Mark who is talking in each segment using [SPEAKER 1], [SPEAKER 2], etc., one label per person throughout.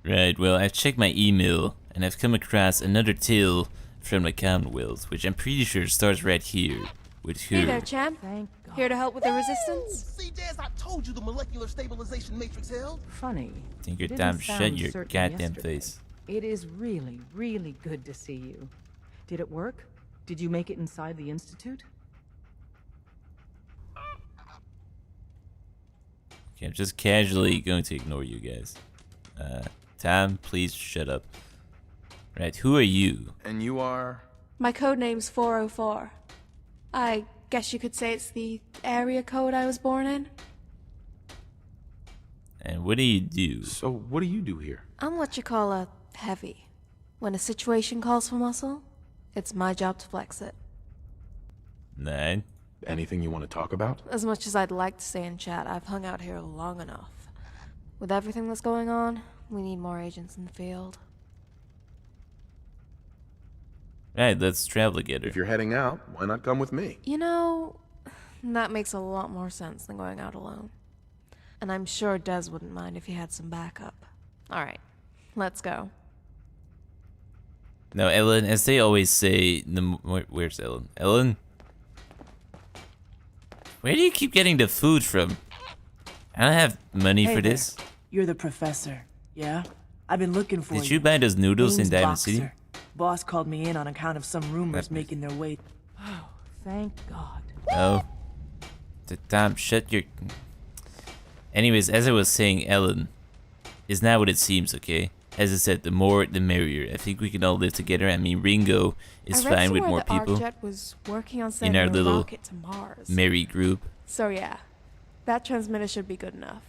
[SPEAKER 1] Right, well, I've checked my email, and I've come across another tale from the Commonwealth, which I'm pretty sure starts right here, with her.
[SPEAKER 2] Hey there, champ.
[SPEAKER 3] Thank God.
[SPEAKER 2] Here to help with the resistance?
[SPEAKER 4] See, Jazz, I told you the molecular stabilization matrix held.
[SPEAKER 3] Funny.
[SPEAKER 1] Tinker
[SPEAKER 3] Didn't
[SPEAKER 1] Tom, shut
[SPEAKER 3] sound
[SPEAKER 1] your
[SPEAKER 3] certain
[SPEAKER 1] goddamn
[SPEAKER 3] yesterday.
[SPEAKER 1] face.
[SPEAKER 3] It is really, really good to see you. Did it work? Did you make it inside the Institute?
[SPEAKER 1] Okay, I'm just casually going to ignore you guys. Tom, please shut up. Right, who are you?
[SPEAKER 4] And you are?
[SPEAKER 2] My codename's 404. I guess you could say it's the area code I was born in.
[SPEAKER 1] And what do you do?
[SPEAKER 4] So, what do you do here?
[SPEAKER 2] I'm what you call a heavy. When a situation calls for muscle, it's my job to flex it.
[SPEAKER 1] Nine.
[SPEAKER 4] Anything you want to talk about?
[SPEAKER 2] As much as I'd like to stay and chat, I've hung out here long enough. With everything that's going on, we need more agents in the field.
[SPEAKER 1] Right, let's travel together.
[SPEAKER 4] If you're heading out, why not come with me?
[SPEAKER 2] You know, that makes a lot more sense than going out alone. And I'm sure Des wouldn't mind if he had some backup. Alright, let's go.
[SPEAKER 1] Now, Ellen, as they always say, where's Ellen? Ellen? Where do you keep getting the food from? I don't have money
[SPEAKER 5] Hey
[SPEAKER 1] for
[SPEAKER 5] there.
[SPEAKER 1] this.
[SPEAKER 5] You're the professor, yeah? I've been looking for you.
[SPEAKER 1] Did you buy those noodles in
[SPEAKER 5] Name's
[SPEAKER 1] Diamond
[SPEAKER 5] Boxer.
[SPEAKER 1] City?
[SPEAKER 5] Boss called me in on account of some rumors
[SPEAKER 1] That's-
[SPEAKER 5] making their way.
[SPEAKER 3] Oh, thank God.
[SPEAKER 1] No. Tom, shut your... Anyways, as I was saying, Ellen is not what it seems, okay? As I said, the more, the merrier. I think we can all live together. I mean, Ringo is
[SPEAKER 2] I read
[SPEAKER 1] fine with
[SPEAKER 2] somewhere
[SPEAKER 1] more
[SPEAKER 2] that
[SPEAKER 1] people
[SPEAKER 2] Arcjet was working on
[SPEAKER 1] in
[SPEAKER 2] sending
[SPEAKER 1] our
[SPEAKER 2] a
[SPEAKER 1] little
[SPEAKER 2] rocket to Mars.
[SPEAKER 1] merry group.
[SPEAKER 2] So yeah, that transmitter should be good enough.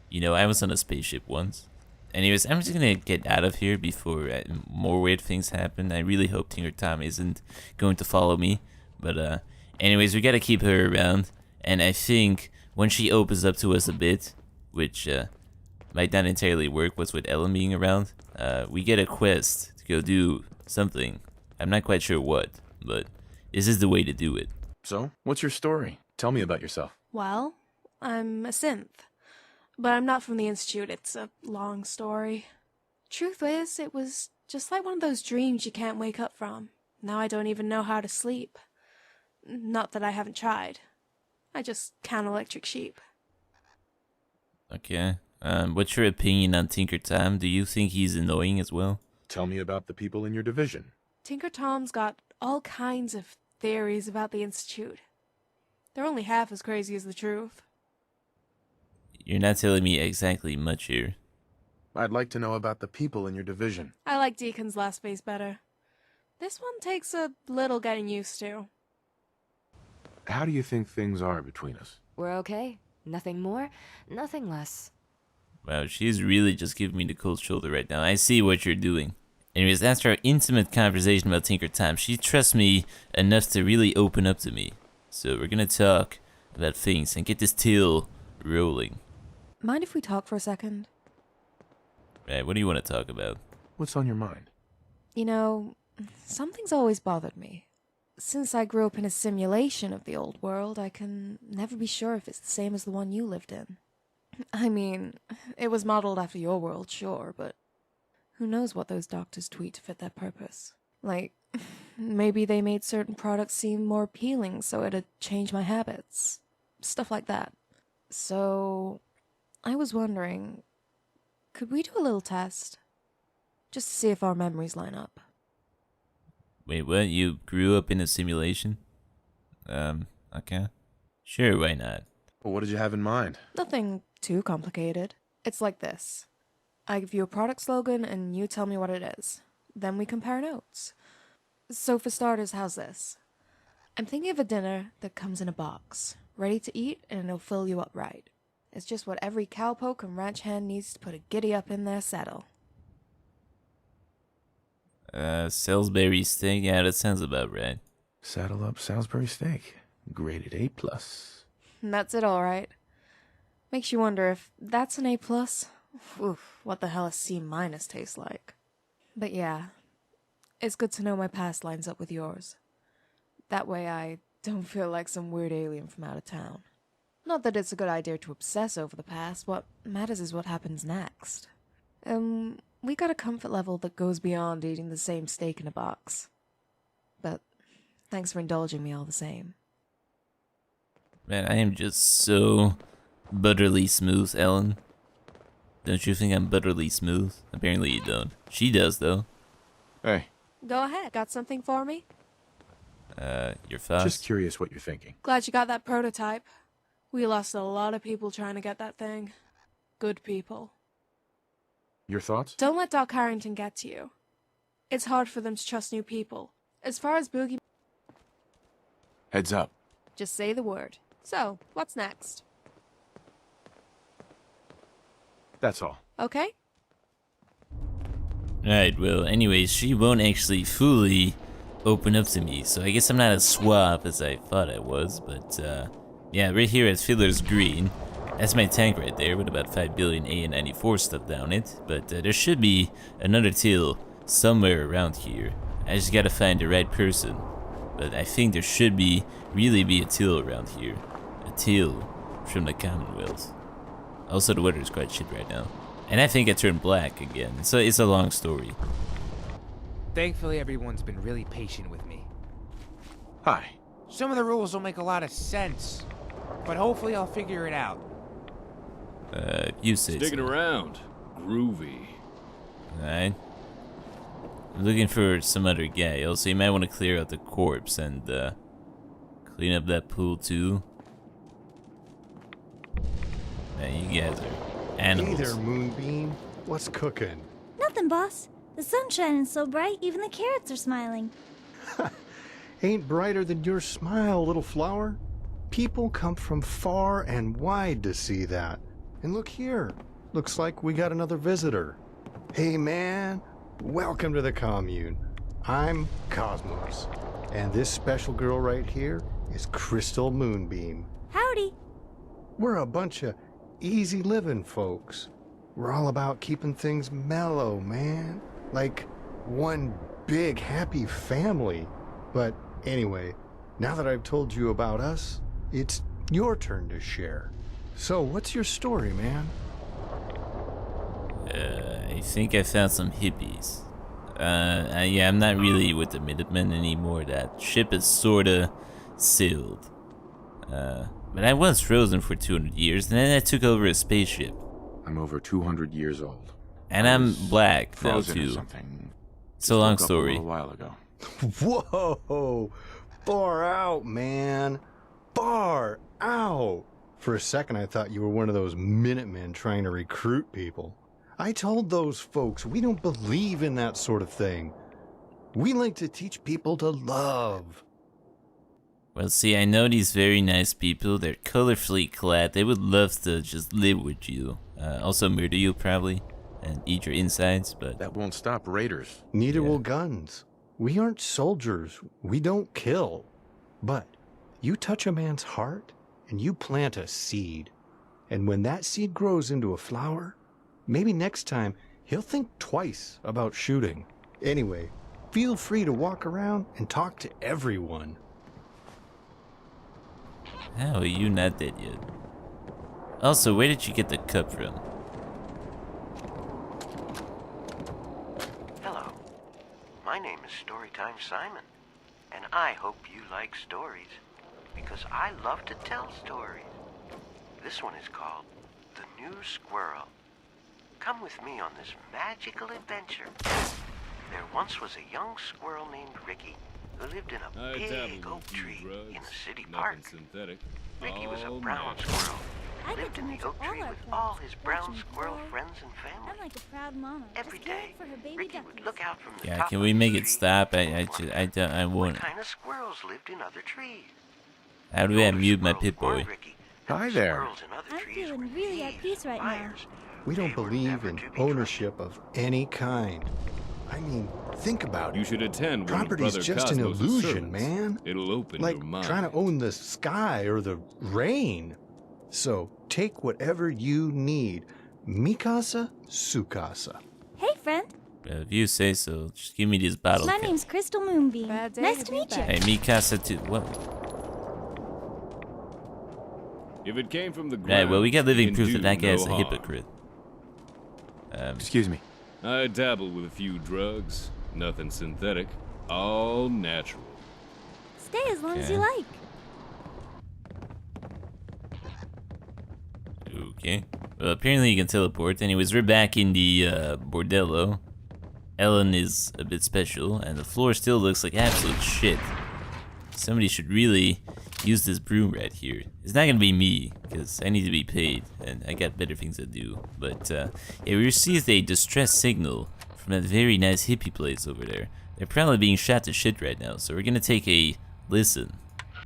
[SPEAKER 1] You know, I was on a spaceship once. Anyways, I'm just gonna get out of here before more weird things happen. I really hope Tinker Tom isn't going to follow me. But anyways, we gotta keep her around. And I think when she opens up to us a bit, which might not entirely work what's with Ellen being around, we get a quest to go do something. I'm not quite sure what, but this is the way to do it.
[SPEAKER 4] So, what's your story? Tell me about yourself.
[SPEAKER 2] Well, I'm a synth. But I'm not from the Institute, it's a long story. Truth is, it was just like one of those dreams you can't wake up from. Now I don't even know how to sleep. Not that I haven't tried. I just count electric sheep.
[SPEAKER 1] Okay. What's your opinion on Tinker Tom? Do you think he's annoying as well?
[SPEAKER 4] Tell me about the people in your division.
[SPEAKER 2] Tinker Tom's got all kinds of theories about the Institute. They're only half as crazy as the truth.
[SPEAKER 1] You're not telling me exactly much here.
[SPEAKER 4] I'd like to know about the people in your division.
[SPEAKER 2] I like Deacon's last base better. This one takes a little getting used to.
[SPEAKER 4] How do you think things are between us?
[SPEAKER 6] We're okay. Nothing more, nothing less.
[SPEAKER 1] Wow, she's really just giving me the cold shoulder right now. I see what you're doing. Anyways, after our intimate conversation about Tinker Tom, she trusts me enough to really open up to me. So we're gonna talk about things and get this tale rolling.
[SPEAKER 2] Mind if we talk for a second?
[SPEAKER 1] Right, what do you want to talk about?
[SPEAKER 4] What's on your mind?
[SPEAKER 2] You know, something's always bothered me. Since I grew up in a simulation of the old world, I can never be sure if it's the same as the one you lived in. I mean, it was modeled after your world, sure, but who knows what those doctors tweet to fit their purpose. Like, maybe they made certain products seem more appealing so it'd change my habits. Stuff like that. So, I was wondering, could we do a little test? Just to see if our memories line up.
[SPEAKER 1] Wait, what? You grew up in a simulation? Okay. Sure, why not?
[SPEAKER 4] Well, what did you have in mind?
[SPEAKER 2] Nothing too complicated. It's like this. I give you a product slogan and you tell me what it is. Then we compare notes. So for starters, how's this? I'm thinking of a dinner that comes in a box, ready to eat and it'll fill you up right. It's just what every cowpoke and ranch hand needs to put a giddy up in their saddle.
[SPEAKER 1] Salisbury steak? Yeah, that sounds about right.
[SPEAKER 4] Saddle up Salisbury steak. Graded A+.
[SPEAKER 2] And that's it all right. Makes you wonder if that's an A+. Oof, what the hell a C- tastes like. But yeah, it's good to know my past lines up with yours. That way I don't feel like some weird alien from out of town. Not that it's a good idea to obsess over the past. What matters is what happens next. We got a comfort level that goes beyond eating the same steak in a box. But thanks for indulging me all the same.
[SPEAKER 1] Man, I am just so butterly smooth, Ellen. Don't you think I'm butterly smooth? Apparently you don't. She does, though.
[SPEAKER 4] Hey,
[SPEAKER 2] Go ahead. Got something for me?
[SPEAKER 1] Your thoughts?
[SPEAKER 4] just curious what you're thinking.
[SPEAKER 2] Glad you got that prototype. We lost a lot of people trying to get that thing. Good people.
[SPEAKER 4] Your thoughts?
[SPEAKER 2] Don't let Doc Harrington get to you. It's hard for them to trust new people. As far as Boogie...
[SPEAKER 4] Heads up.
[SPEAKER 2] Just say the word. So, what's next?
[SPEAKER 4] That's all.
[SPEAKER 2] Okay?
[SPEAKER 1] Right, well, anyways, she won't actually fully open up to me, so I guess I'm not as suave as I thought I was, but, yeah, right here at Fiddlers Green, that's my tank right there with about 5 billion AN-94 stuff down it, but there should be another till somewhere around here. I just gotta find the right person, but I think there should really be a till around here. A till from the Commonwealth. Also, the weather is quite shit right now. And I think I turned black again, so it's a long story.
[SPEAKER 7] Thankfully, everyone's been really patient with me.
[SPEAKER 4] Hi.
[SPEAKER 7] Some of the rules don't make a lot of sense, but hopefully I'll figure it out.
[SPEAKER 1] You say
[SPEAKER 8] Sticking
[SPEAKER 1] so.
[SPEAKER 8] around. Groovy.
[SPEAKER 1] Alright. I'm looking for some other guy. Also, you might want to clear out the corpse and, clean up that pool too. Man, you guys are animals.
[SPEAKER 9] Hey there, Moonbeam. What's cooking?
[SPEAKER 10] Nothing, boss. The sun's shining so bright, even the carrots are smiling.
[SPEAKER 9] Ain't brighter than your smile, little flower. People come from far and wide to see that. And look here. Looks like we got another visitor. Hey, man. Welcome to the Commune. I'm Cosmos. And this special girl right here is Crystal Moonbeam.
[SPEAKER 10] Howdy.
[SPEAKER 9] We're a bunch of easy living folks. We're all about keeping things mellow, man. Like one big happy family. But anyway, now that I've told you about us, it's your turn to share. So what's your story, man?
[SPEAKER 1] I think I found some hippies. Yeah, I'm not really with the Minutemen anymore. That ship is sorta sailed. But I was frozen for 200 years, and then I took over a spaceship.
[SPEAKER 4] I'm over 200 years old.
[SPEAKER 1] And I'm black now
[SPEAKER 4] Frozen or
[SPEAKER 1] too.
[SPEAKER 4] something.
[SPEAKER 1] It's a long
[SPEAKER 4] Woke up
[SPEAKER 1] story.
[SPEAKER 4] A little while ago.
[SPEAKER 9] Whoa! Far out, man. Far out. For a second, I thought you were one of those Minutemen trying to recruit people. I told those folks we don't believe in that sort of thing. We like to teach people to love.
[SPEAKER 1] Well, see, I know these very nice people. They're colorfully clad. They would love to just live with you. Also murder you, probably, and eat your insides, but...
[SPEAKER 4] That won't stop raiders.
[SPEAKER 9] Neither
[SPEAKER 1] Yeah.
[SPEAKER 9] will guns. We aren't soldiers. We don't kill. But you touch a man's heart, and you plant a seed. And when that seed grows into a flower, maybe next time he'll think twice about shooting. Anyway, feel free to walk around and talk to everyone.
[SPEAKER 1] How are you not dead yet? Also, where did you get the cup from?
[SPEAKER 11] Hello. My name is Storytime Simon, and I hope you like stories, because I love to tell stories. This one is called The New Squirrel. Come with me on this magical adventure. There once was a young squirrel named Ricky who lived in a big oak tree in a city park.
[SPEAKER 8] Synthetic.
[SPEAKER 11] Ricky was a
[SPEAKER 8] All
[SPEAKER 11] brown
[SPEAKER 8] natural.
[SPEAKER 11] squirrel.
[SPEAKER 10] I get
[SPEAKER 11] Lived
[SPEAKER 10] to
[SPEAKER 11] in the
[SPEAKER 10] nurture
[SPEAKER 11] oak
[SPEAKER 10] all
[SPEAKER 11] tree
[SPEAKER 10] our
[SPEAKER 11] with
[SPEAKER 10] plants,
[SPEAKER 11] all his brown
[SPEAKER 10] watch 'em
[SPEAKER 11] squirrel
[SPEAKER 10] grow.
[SPEAKER 11] friends and family.
[SPEAKER 10] I'm like a proud mama,
[SPEAKER 11] Every
[SPEAKER 10] just caring
[SPEAKER 11] day,
[SPEAKER 10] for her baby
[SPEAKER 11] Ricky
[SPEAKER 10] duckies.
[SPEAKER 11] would look out from the
[SPEAKER 1] Yeah,
[SPEAKER 11] top
[SPEAKER 1] can
[SPEAKER 11] of
[SPEAKER 1] we
[SPEAKER 11] the
[SPEAKER 1] make it
[SPEAKER 11] tree
[SPEAKER 1] stop? I
[SPEAKER 11] and wonder
[SPEAKER 1] won't.
[SPEAKER 11] what kind of squirrels lived in other trees.
[SPEAKER 1] How do I
[SPEAKER 11] Older
[SPEAKER 1] mute my
[SPEAKER 11] squirrels
[SPEAKER 1] Pip-Boy?
[SPEAKER 11] warned Ricky that
[SPEAKER 4] Hi
[SPEAKER 11] the
[SPEAKER 4] there.
[SPEAKER 11] squirrels in other
[SPEAKER 10] I'm
[SPEAKER 11] trees
[SPEAKER 10] feeling
[SPEAKER 11] were
[SPEAKER 10] really at
[SPEAKER 11] thieves
[SPEAKER 10] peace
[SPEAKER 11] and
[SPEAKER 10] right now.
[SPEAKER 11] liars.
[SPEAKER 9] We don't
[SPEAKER 11] They were
[SPEAKER 9] believe
[SPEAKER 11] never
[SPEAKER 9] in
[SPEAKER 11] to be
[SPEAKER 9] ownership of any kind. I mean, think about it.
[SPEAKER 8] You should attend one of
[SPEAKER 9] Property's
[SPEAKER 8] Brother
[SPEAKER 9] just an
[SPEAKER 8] Cosmos'
[SPEAKER 9] illusion,
[SPEAKER 8] sermons.
[SPEAKER 9] man.
[SPEAKER 8] It'll open
[SPEAKER 9] Like
[SPEAKER 8] your mind.
[SPEAKER 9] trying to own the sky or the rain. So take whatever you need. Mikasa, Sukasa.
[SPEAKER 10] Hey, friend.
[SPEAKER 1] If you say so, just give me this bottle
[SPEAKER 10] My
[SPEAKER 1] cap.
[SPEAKER 10] name's Crystal Moonbeam.
[SPEAKER 2] Bad day
[SPEAKER 10] Nice
[SPEAKER 2] to
[SPEAKER 10] to
[SPEAKER 2] be
[SPEAKER 10] meet you.
[SPEAKER 2] back.
[SPEAKER 1] Hey, Mikasa too. What?
[SPEAKER 8] If it came from the ground,
[SPEAKER 1] Right, well, we got living
[SPEAKER 8] it
[SPEAKER 1] proof
[SPEAKER 8] can
[SPEAKER 1] that that
[SPEAKER 8] do
[SPEAKER 1] guy's
[SPEAKER 8] no
[SPEAKER 1] a
[SPEAKER 8] harm.
[SPEAKER 1] hypocrite.
[SPEAKER 4] Excuse me.
[SPEAKER 8] I dabble with a few drugs. Nothing synthetic. All natural.
[SPEAKER 10] Stay as long as you
[SPEAKER 1] Okay.
[SPEAKER 10] like.
[SPEAKER 1] Okay. Well, apparently you can teleport. Anyways, we're back in the bordello. Ellen is a bit special, and the floor still looks like absolute shit. Somebody should really use this broom right here. It's not gonna be me, because I need to be paid, and I got better things to do. But, yeah, we received a distress signal from that very nice hippie place over there. They're probably being shot to shit right now, so we're gonna take a listen.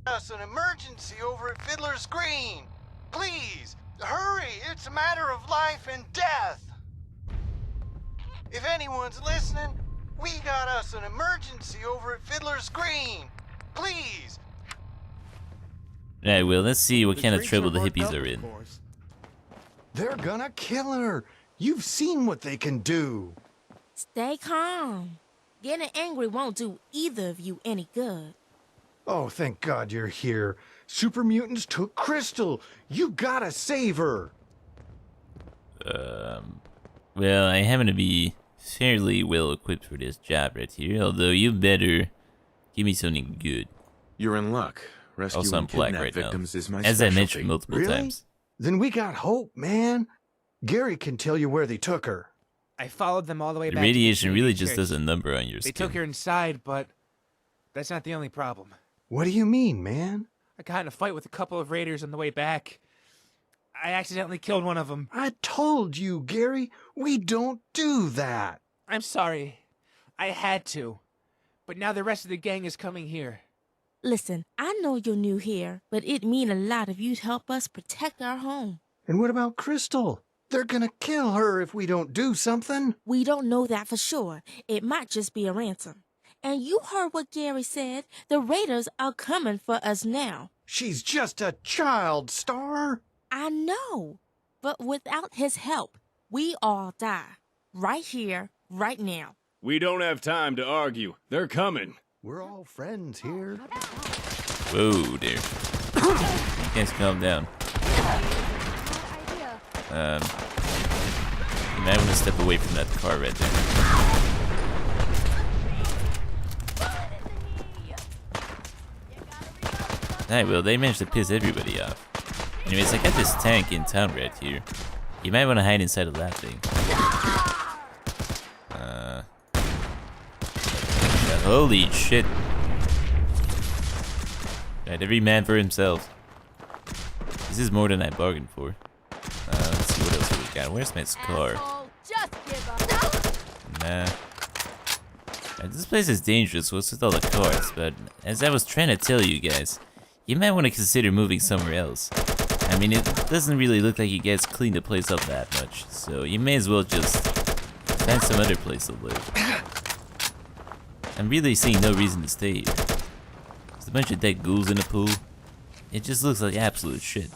[SPEAKER 9] Us an emergency over at Fiddler's Green. Please, hurry. It's a matter of life and death. If anyone's listening, we got us an emergency over at Fiddler's Green. Please.
[SPEAKER 1] Alright, well, let's see what kind of trouble the hippies are in.
[SPEAKER 9] They're gonna kill her. You've seen what they can do.
[SPEAKER 12] Stay calm. Getting angry won't do either of you any good.
[SPEAKER 9] Oh, thank God you're here. Super mutants took Crystal. You gotta save her.
[SPEAKER 1] Well, I happen to be fairly well equipped for this job right here, although you better give me something good.
[SPEAKER 4] You're in luck. Rescuing
[SPEAKER 1] Also, I'm black
[SPEAKER 4] kidnapped
[SPEAKER 1] right now,
[SPEAKER 4] victims is my
[SPEAKER 1] as
[SPEAKER 4] specialty.
[SPEAKER 1] I mentioned multiple
[SPEAKER 9] Really?
[SPEAKER 1] times.
[SPEAKER 9] Then we got hope, man. Gary can tell you where they took her.
[SPEAKER 7] I followed them all the way
[SPEAKER 1] The
[SPEAKER 7] back. to
[SPEAKER 1] radiation really
[SPEAKER 7] Canadian
[SPEAKER 1] just
[SPEAKER 7] church.
[SPEAKER 1] does a number on your
[SPEAKER 7] They
[SPEAKER 1] skin.
[SPEAKER 7] took her inside, but that's not the only problem.
[SPEAKER 9] What do you mean, man?
[SPEAKER 7] I got in a fight with a couple of raiders on the way back. I accidentally killed one of them.
[SPEAKER 9] I told you, Gary, we don't do that.
[SPEAKER 7] I'm sorry. I had to. But now the rest of the gang is coming here.
[SPEAKER 12] Listen, I know you're new here, but it mean a lot if you'd help us protect our home.
[SPEAKER 9] And what about Crystal? They're gonna kill her if we don't do something.
[SPEAKER 12] We don't know that for sure. It might just be a ransom. And you heard what Gary said. The raiders are coming for us now.
[SPEAKER 9] She's just a child, Star.
[SPEAKER 12] I know. But without his help, we all die. Right here, right now.
[SPEAKER 8] We don't have time to argue. They're coming.
[SPEAKER 9] We're all friends here.
[SPEAKER 1] Whoa there. You guys calm down. You might want to step away from that car right there. Alright, well, they managed to piss everybody off. Anyways, I got this tank in town right here. You might want to hide inside of that thing. Holy shit. Right, every man for himself. This is more than I bargained for. Let's see what else we got. Where's my car?
[SPEAKER 12] Just give up.
[SPEAKER 1] Nah. Right, this place is dangerous. What's with all the cars? But as I was trying to tell you guys, you might want to consider moving somewhere else. I mean, it doesn't really look like you guys cleaned the place up that much, so you may as well just find some other place to live. I'm really seeing no reason to stay here. There's a bunch of dead ghouls in the pool. It just looks like absolute shit.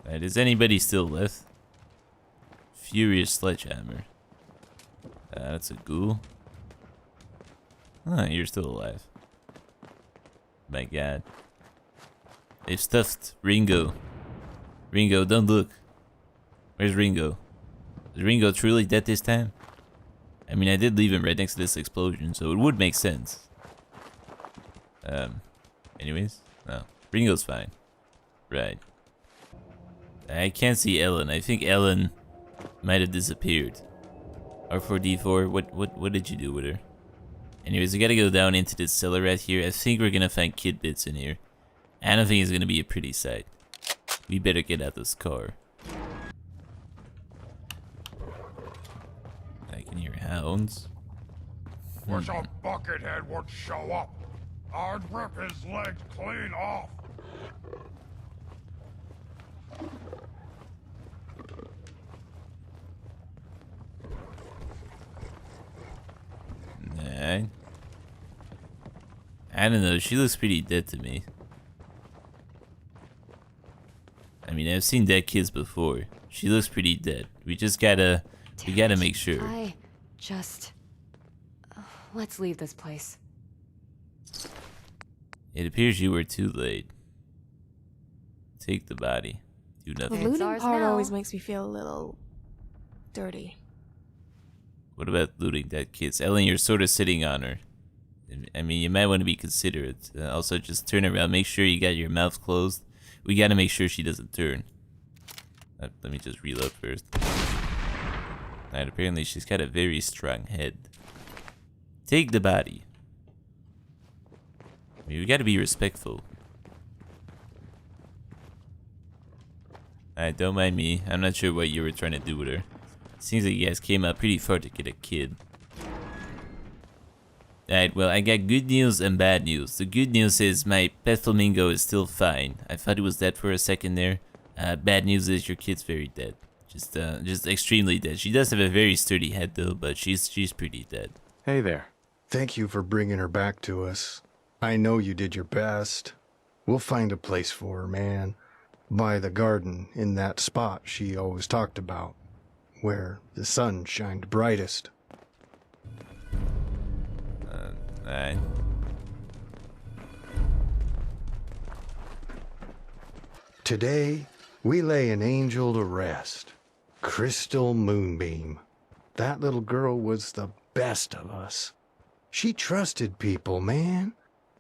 [SPEAKER 1] Right, is anybody still left? Furious Sledgehammer. That's a ghoul. You're still alive. My god. They've stuffed Ringo. Ringo, don't look. Where's Ringo? Is Ringo truly dead this time? I mean, I did leave him right next to this explosion, so it would make sense. Anyways, no. Ringo's fine. Right. I can't see Ellen. I think Ellen might have disappeared. R4D4, what did you do with her? Anyways, we gotta go down into this cellar right here. I think we're gonna find kid bits in here. I don't think it's gonna be a pretty sight. We better get out this car. I can hear hounds.
[SPEAKER 13] Wish a buckethead would show up. I'd rip his legs clean off.
[SPEAKER 1] Nah. I don't know, she looks pretty dead to me. I mean, I've seen dead kids before. She looks pretty dead. We just gotta make sure.
[SPEAKER 6] Let's leave this place.
[SPEAKER 1] It appears you were too late. Take the body. Do
[SPEAKER 2] The
[SPEAKER 1] nothing.
[SPEAKER 2] looting
[SPEAKER 6] ours
[SPEAKER 2] part
[SPEAKER 6] now.
[SPEAKER 2] always makes me feel a little dirty.
[SPEAKER 1] What about looting that kid's? Ellen, you're sort of sitting on her. I mean, you might want to be considerate. Also, just turn around. Make sure you got your mouth closed. We gotta make sure she doesn't turn. Let me just reload first. Alright, apparently she's got a very strong head. Take the body. I mean, we gotta be respectful. Alright, don't mind me. I'm not sure what you were trying to do with her. Seems like you guys came out pretty far to get a kid. Alright, well, I got good news and bad news. The good news is my pet flamingo is still fine. I thought it was dead for a second there. Bad news is your kid's very dead. Just extremely dead. She does have a very sturdy head though, but she's pretty dead.
[SPEAKER 4] Hey there.
[SPEAKER 9] Thank you for bringing her back to us. I know you did your best. We'll find a place for her, man. By the garden, in that spot she always talked about, where the sun shined brightest.
[SPEAKER 1] Alright.
[SPEAKER 9] Today, we lay an angel to rest. Crystal Moonbeam. That little girl was the best of us. She trusted people, man.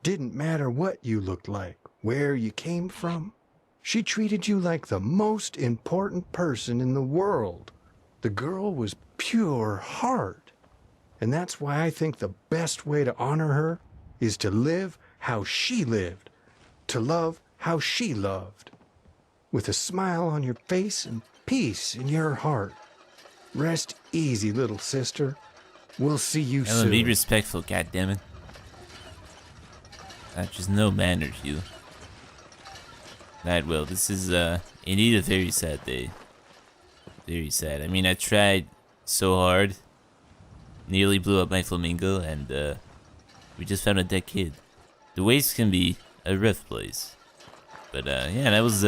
[SPEAKER 9] Didn't matter what you looked like, where you came from. She treated you like the most important person in the world. The girl was pure heart. And that's why I think the best way to honor her is to live how she lived, to love how she loved, with a smile on your face and peace in your heart. Rest easy, little sister. We'll see you
[SPEAKER 1] Ellen,
[SPEAKER 9] soon.
[SPEAKER 1] be respectful, goddammit. Just no manners, you. Right, well, this is indeed a very sad day. Very sad. I mean, I tried so hard. Nearly blew up my flamingo, and we just found a dead kid. The waste can be a rough place. But yeah, that was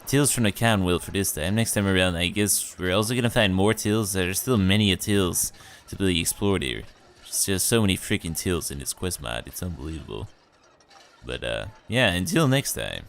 [SPEAKER 1] Tales from the Commonwealth for this time. Next time around, I guess we're also gonna find more tales. There's still many tales to be explored here. There's just so many freaking tales in this quest mod. It's unbelievable. But yeah, until next time.